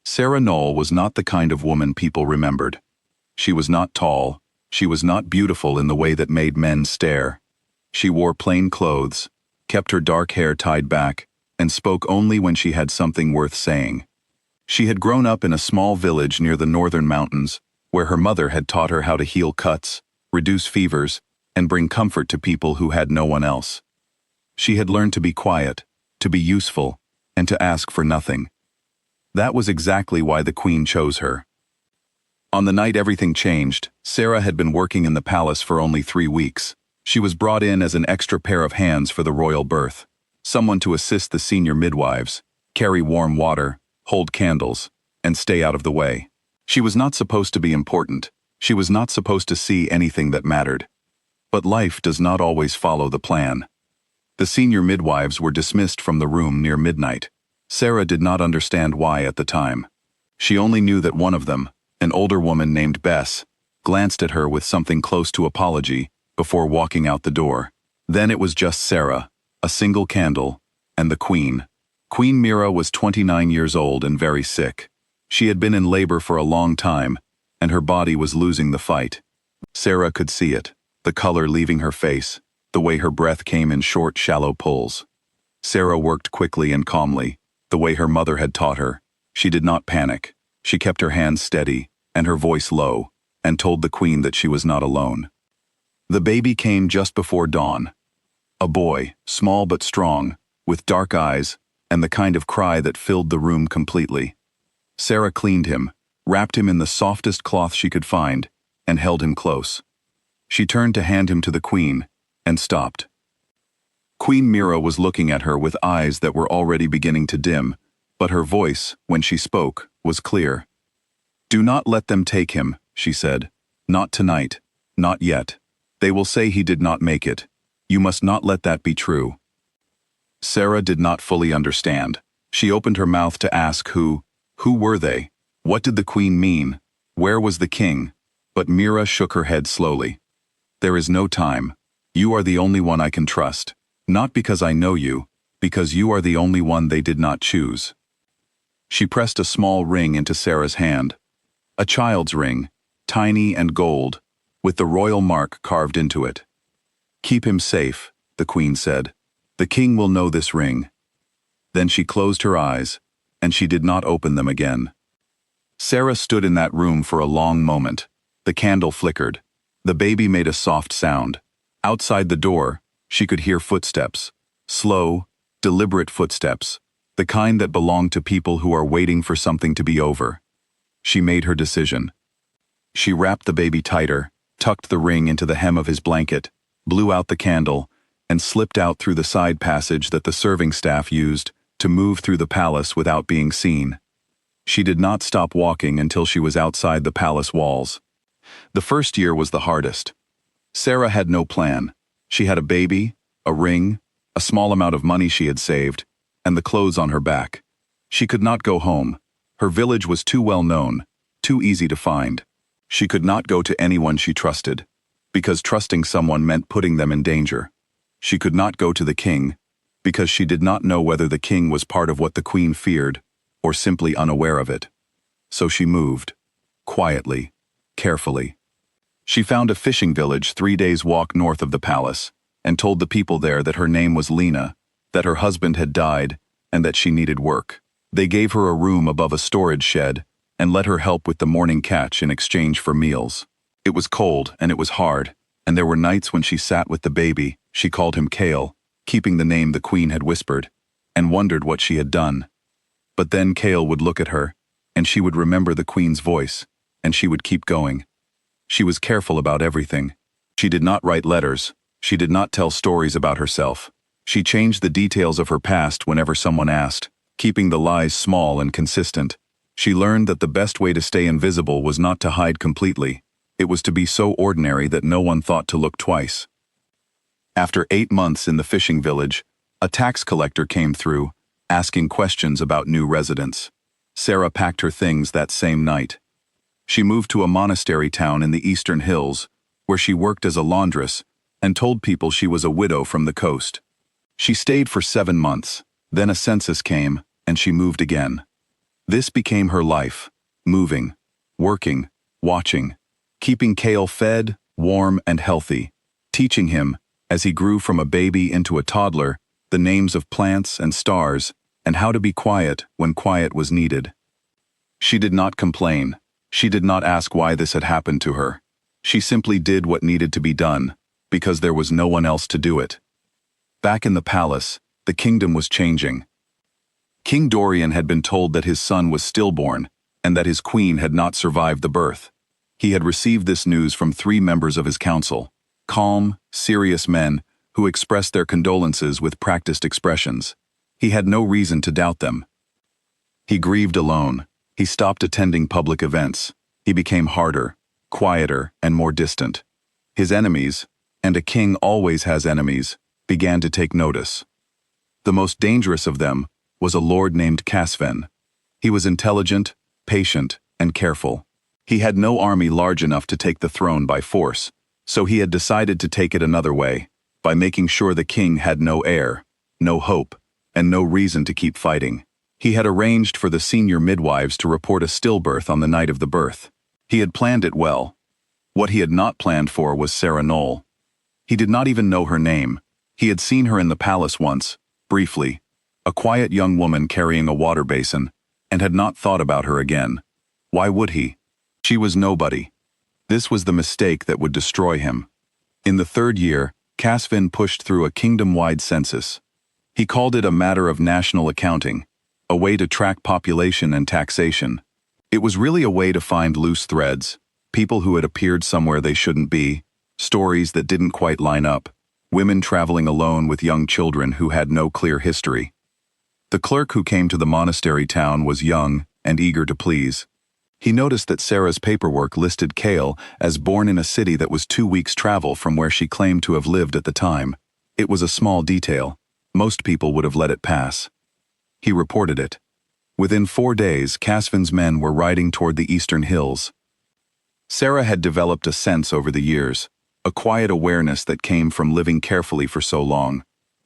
Sera Noll was not the kind of woman people remembered. She was not tall, she was not beautiful in the way that made men stare. She wore plain clothes, kept her dark hair tied back, and spoke only when she had something worth saying. She had grown up in a small village near the northern mountains, where her mother had taught her how to heal cuts, reduce fevers, and bring comfort to people who had no one else. She had learned to be quiet, to be useful, and to ask for nothing. That was exactly why the queen chose her. On the night everything changed, Sera had been working in the palace for only 3 weeks. She was brought in as an extra pair of hands for the royal birth, someone to assist the senior midwives, carry warm water, hold candles, and stay out of the way. She was not supposed to be important. She was not supposed to see anything that mattered. But life does not always follow the plan. The senior midwives were dismissed from the room near midnight. Sera did not understand why at the time. She only knew that one of them, an older woman named Bess, glanced at her with something close to apology before walking out the door. Then it was just Sera, a single candle, and the queen. Queen Mira was 29 years old and very sick. She had been in labor for a long time, and her body was losing the fight. Sera could see it, the color leaving her face, the way her breath came in short, shallow pulls. Sera worked quickly and calmly, the way her mother had taught her. She did not panic. She kept her hands steady, and her voice low, and told the queen that she was not alone. The baby came just before dawn. A boy, small but strong, with dark eyes, and the kind of cry that filled the room completely. Sera cleaned him, wrapped him in the softest cloth she could find, and held him close. She turned to hand him to the queen, and stopped. Queen Mira was looking at her with eyes that were already beginning to dim, but her voice, when she spoke, was clear. "Do not let them take him," she said. "Not tonight. Not yet. They will say he did not make it. You must not let that be true." Sera did not fully understand. She opened her mouth to ask who were they? What did the queen mean? Where was the king? But Mira shook her head slowly. "There is no time. You are the only one I can trust. Not because I know you, because you are the only one they did not choose." She pressed a small ring into Sera's hand. A child's ring, tiny and gold, with the royal mark carved into it. "Keep him safe," the queen said. "The king will know this ring." Then she closed her eyes, and she did not open them again. Sera stood in that room for a long moment. The candle flickered. The baby made a soft sound. Outside the door, she could hear footsteps. Slow, deliberate footsteps. The kind that belong to people who are waiting for something to be over. She made her decision. She wrapped the baby tighter, tucked the ring into the hem of his blanket, blew out the candle, and slipped out through the side passage that the serving staff used to move through the palace without being seen. She did not stop walking until she was outside the palace walls. The first year was the hardest. Sera had no plan. She had a baby, a ring, a small amount of money she had saved, and the clothes on her back. She could not go home. Her village was too well known, too easy to find. She could not go to anyone she trusted, because trusting someone meant putting them in danger. She could not go to the king, because she did not know whether the king was part of what the queen feared, or simply unaware of it. So she moved, quietly, carefully. She found a fishing village 3 days' walk north of the palace, and told the people there that her name was Lena, that her husband had died, and that she needed work. They gave her a room above a storage shed, and let her help with the morning catch in exchange for meals. It was cold and it was hard, and there were nights when she sat with the baby, she called him Kale, keeping the name the queen had whispered, and wondered what she had done. But then Kale would look at her, and she would remember the queen's voice, and she would keep going. She was careful about everything. She did not write letters. She did not tell stories about herself. She changed the details of her past whenever someone asked, keeping the lies small and consistent. She learned that the best way to stay invisible was not to hide completely. It was to be so ordinary that no one thought to look twice. After 8 months in the fishing village, a tax collector came through, asking questions about new residents. Sera packed her things that same night. She moved to a monastery town in the eastern hills, where she worked as a laundress, and told people she was a widow from the coast. She stayed for 7 months, then a census came, and she moved again. This became her life, moving, working, watching, keeping Kale fed, warm, and healthy, teaching him, as he grew from a baby into a toddler, the names of plants and stars, and how to be quiet when quiet was needed. She did not complain. She did not ask why this had happened to her. She simply did what needed to be done, because there was no one else to do it. Back in the palace, the kingdom was changing. King Dorian had been told that his son was stillborn, and that his queen had not survived the birth. He had received this news from 3 members of his council, calm, serious men who expressed their condolences with practiced expressions. He had no reason to doubt them. He grieved alone. He stopped attending public events. He became harder, quieter, and more distant. His enemies, and a king always has enemies, began to take notice. The most dangerous of them was a lord named Casven. He was intelligent, patient, and careful. He had no army large enough to take the throne by force, so he had decided to take it another way, by making sure the king had no heir, no hope, and no reason to keep fighting. He had arranged for the senior midwives to report a stillbirth on the night of the birth. He had planned it well. What he had not planned for was Sera Noll. He did not even know her name. He had seen her in the palace once, briefly, a quiet young woman carrying a water basin, and had not thought about her again. Why would he? She was nobody. This was the mistake that would destroy him. In the 3rd year, Casven pushed through a kingdom-wide census. He called it a matter of national accounting, a way to track population and taxation. It was really a way to find loose threads, people who had appeared somewhere they shouldn't be, stories that didn't quite line up, women traveling alone with young children who had no clear history. The clerk who came to the monastery town was young and eager to please. He noticed that Sera's paperwork listed Kale as born in a city that was 2 weeks' travel from where she claimed to have lived at the time. It was a small detail. Most people would have let it pass. He reported it. Within 4 days, Casven's men were riding toward the eastern hills. Sera had developed a sense over the years, a quiet awareness that came from living carefully for so long.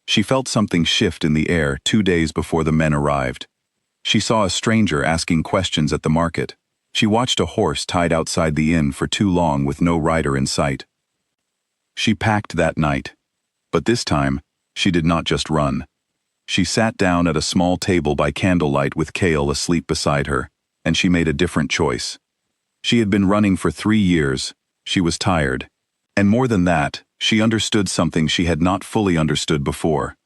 She felt something shift in the air 2 days before the men arrived. She saw a stranger asking questions at the market. She watched a horse tied outside the inn for too long with no rider in sight. She packed that night. But this time, she did not just run. She sat down at a small table by candlelight with Kale asleep beside her, and she made a different choice. She had been running for 3 years. She was tired. And more than that, she understood something she had not fully understood before.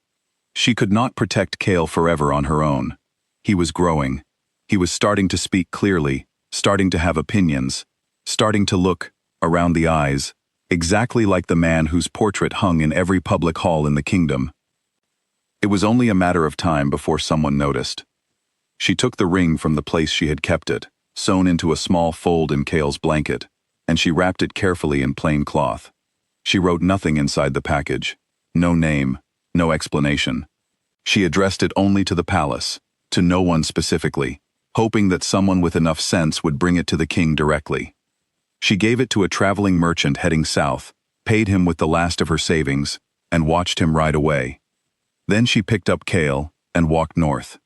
She could not protect Kale forever on her own. He was growing. He was starting to speak clearly, starting to have opinions, starting to look, around the eyes, exactly like the man whose portrait hung in every public hall in the kingdom. It was only a matter of time before someone noticed. She took the ring from the place she had kept it, sewn into a small fold in Kale's blanket, and she wrapped it carefully in plain cloth. She wrote nothing inside the package. No name, no explanation. She addressed it only to the palace, to no one specifically, hoping that someone with enough sense would bring it to the king directly. She gave it to a traveling merchant heading south, paid him with the last of her savings, and watched him ride away. Then she picked up Kale and walked north.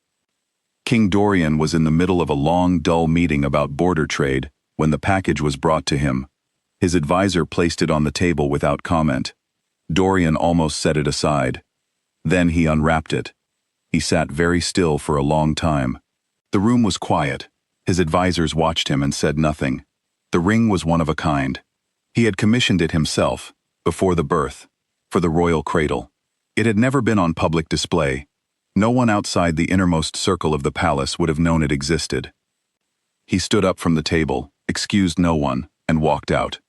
King Dorian was in the middle of a long, dull meeting about border trade when the package was brought to him. His advisor placed it on the table without comment. Dorian almost set it aside. Then he unwrapped it. He sat very still for a long time. The room was quiet. His advisors watched him and said nothing. The ring was one of a kind. He had commissioned it himself, before the birth, for the royal cradle. It had never been on public display. No one outside the innermost circle of the palace would have known it existed. He stood up from the table, excused no one, and walked out.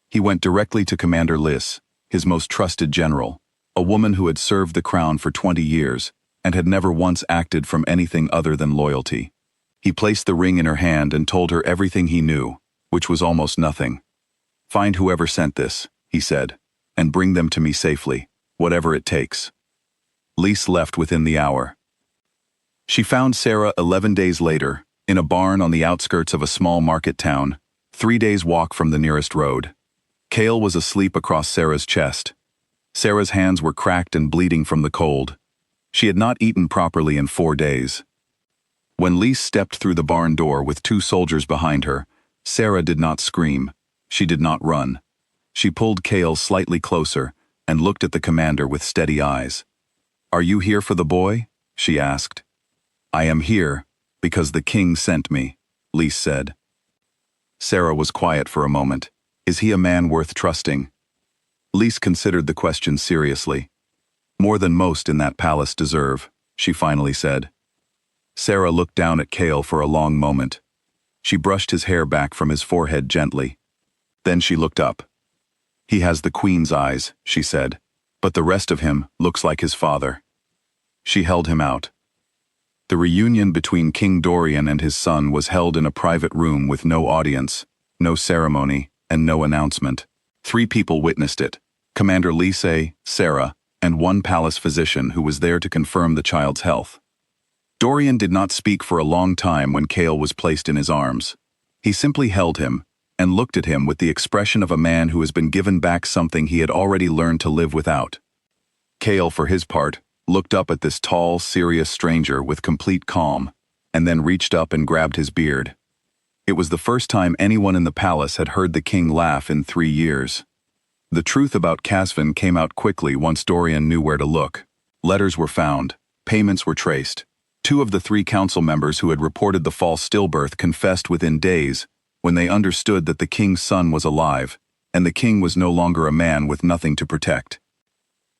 He went directly to Commander Liss, his most trusted general, a woman who had served the crown for 20 years and had never once acted from anything other than loyalty. He placed the ring in her hand and told her everything he knew, which was almost nothing. "Find whoever sent this," he said, "and bring them to me safely, whatever it takes." Liss left within the hour. She found Sera 11 days later, in a barn on the outskirts of a small market town, 3 days' walk from the nearest road. Kale was asleep across Sera's chest. Sera's hands were cracked and bleeding from the cold. She had not eaten properly in 4 days. When Lise stepped through the barn door with 2 soldiers behind her, Sera did not scream. She did not run. She pulled Kale slightly closer and looked at the commander with steady eyes. "Are you here for the boy?" she asked. "I am here because the king sent me," Lise said. Sera was quiet for a moment. Is he a man worth trusting? Lise considered the question seriously. "More than most in that palace deserve," she finally said. Sera looked down at Kale for a long moment. She brushed his hair back from his forehead gently. Then she looked up. "He has the queen's eyes," she said, "but the rest of him looks like his father." She held him out. The reunion between King Dorian and his son was held in a private room with no audience, no ceremony, and no announcement. 3 people witnessed it: Commander Lise, Sera, and 1 palace physician who was there to confirm the child's health. Dorian did not speak for a long time when Kale was placed in his arms. He simply held him and looked at him with the expression of a man who has been given back something he had already learned to live without. Kale, for his part, looked up at this tall, serious stranger with complete calm, and then reached up and grabbed his beard. It was the first time anyone in the palace had heard the king laugh in 3 years. The truth about Casvin came out quickly once Dorian knew where to look. Letters were found. Payments were traced. 2 of the 3 council members who had reported the false stillbirth confessed within days when they understood that the king's son was alive, and the king was no longer a man with nothing to protect.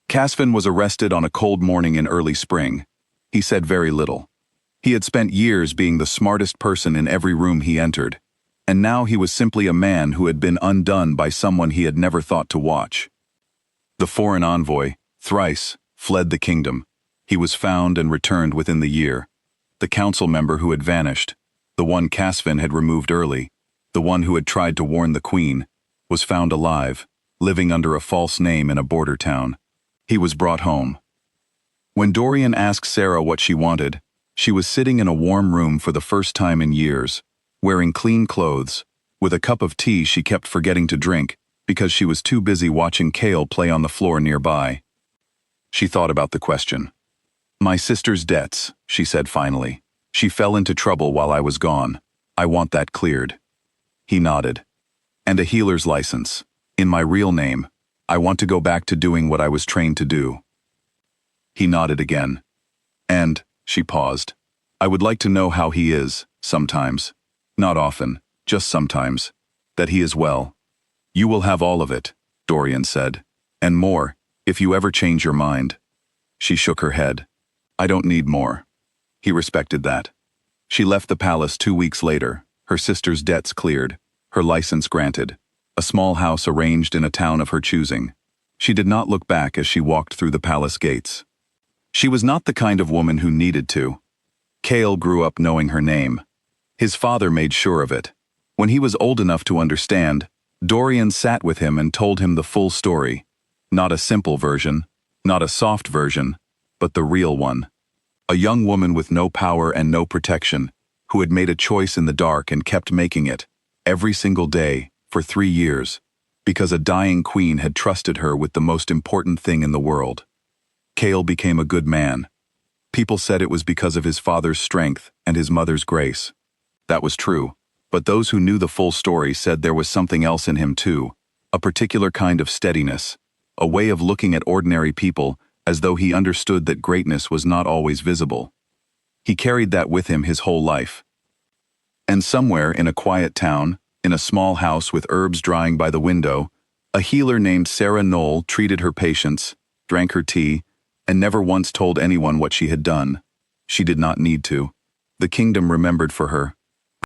Casvin was arrested on a cold morning in early spring. He said very little. He had spent years being the smartest person in every room he entered, and now he was simply a man who had been undone by someone he had never thought to watch. The foreign envoy, thrice, fled the kingdom. He was found and returned within the year. The council member who had vanished, the one Casvin had removed early, the one who had tried to warn the queen, was found alive, living under a false name in a border town. He was brought home. When Dorian asked Sera what she wanted, she was sitting in a warm room for the first time in years, wearing clean clothes, with a cup of tea she kept forgetting to drink because she was too busy watching Kale play on the floor nearby. She thought about the question. "My sister's debts," she said finally. "She fell into trouble while I was gone. I want that cleared." He nodded. "And a healer's license. In my real name. I want to go back to doing what I was trained to do." He nodded again. "And," she paused, "I would like to know how he is, sometimes. Not often, just sometimes. That he is well." "You will have all of it," Dorian said. "And more, if you ever change your mind." She shook her head. "I don't need more." He respected that. She left the palace 2 weeks later, her sister's debts cleared, her license granted, a small house arranged in a town of her choosing. She did not look back as she walked through the palace gates. She was not the kind of woman who needed to. Kale grew up knowing her name. His father made sure of it. When he was old enough to understand, Dorian sat with him and told him the full story. Not a simple version, not a soft version, but the real one. A young woman with no power and no protection, who had made a choice in the dark and kept making it, every single day, for 3 years, because a dying queen had trusted her with the most important thing in the world. Kale became a good man. People said it was because of his father's strength and his mother's grace. That was true, but those who knew the full story said there was something else in him too, a particular kind of steadiness, a way of looking at ordinary people as though he understood that greatness was not always visible. He carried that with him his whole life. And somewhere in a quiet town, in a small house with herbs drying by the window, a healer named Sera Noll treated her patients, drank her tea, and never once told anyone what she had done. She did not need to. The kingdom remembered for her.